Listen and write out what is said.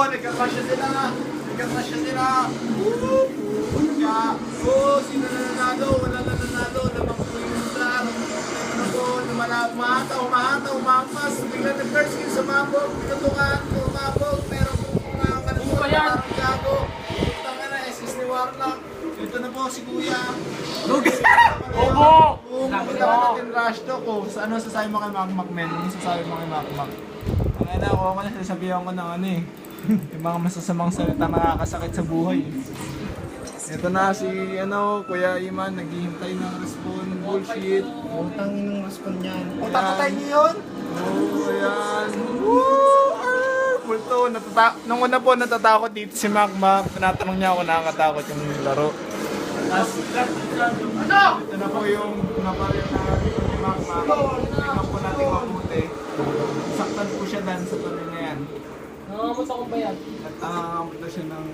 nagkakasya sila. Nagkakasya sila. Kaya, sino na nanalo? Wala na nanalo. Lamang po yung star. Ano po, umampas. Bigla nag-first kill sa mabog. Pinutungan, umabog. Pero kung mga parang gago. Tanga na, SS ni Warlock. Ito na po si Kuya. Obo! Pumunta ka natin rush to ko. Sa ano sasabi mo kay Macmac, men? Ano sasabi mo kay Macmac? Ang ina ko na sasabihan ko ng ano eh. Yung mga masasamang salita nakakasakit sa buhay. Ito na si ano, Kuya Iman, naghihintay ng respawn. Bullshit. Utang ng respawn niyan. Tatay niyo yun? Oo, ayan. Woo! Multo, nung una po natatakot dito si Macmac. Tinatanong niya ako nakakatakot yung laro. Tapos, ito na po yung nabaril na dito ni Macmac. Tingnan po natin mabuti. Saktan po siya dan sa tuloy na yan. Nangangamot ako ba yan? At nangangamot na siya ng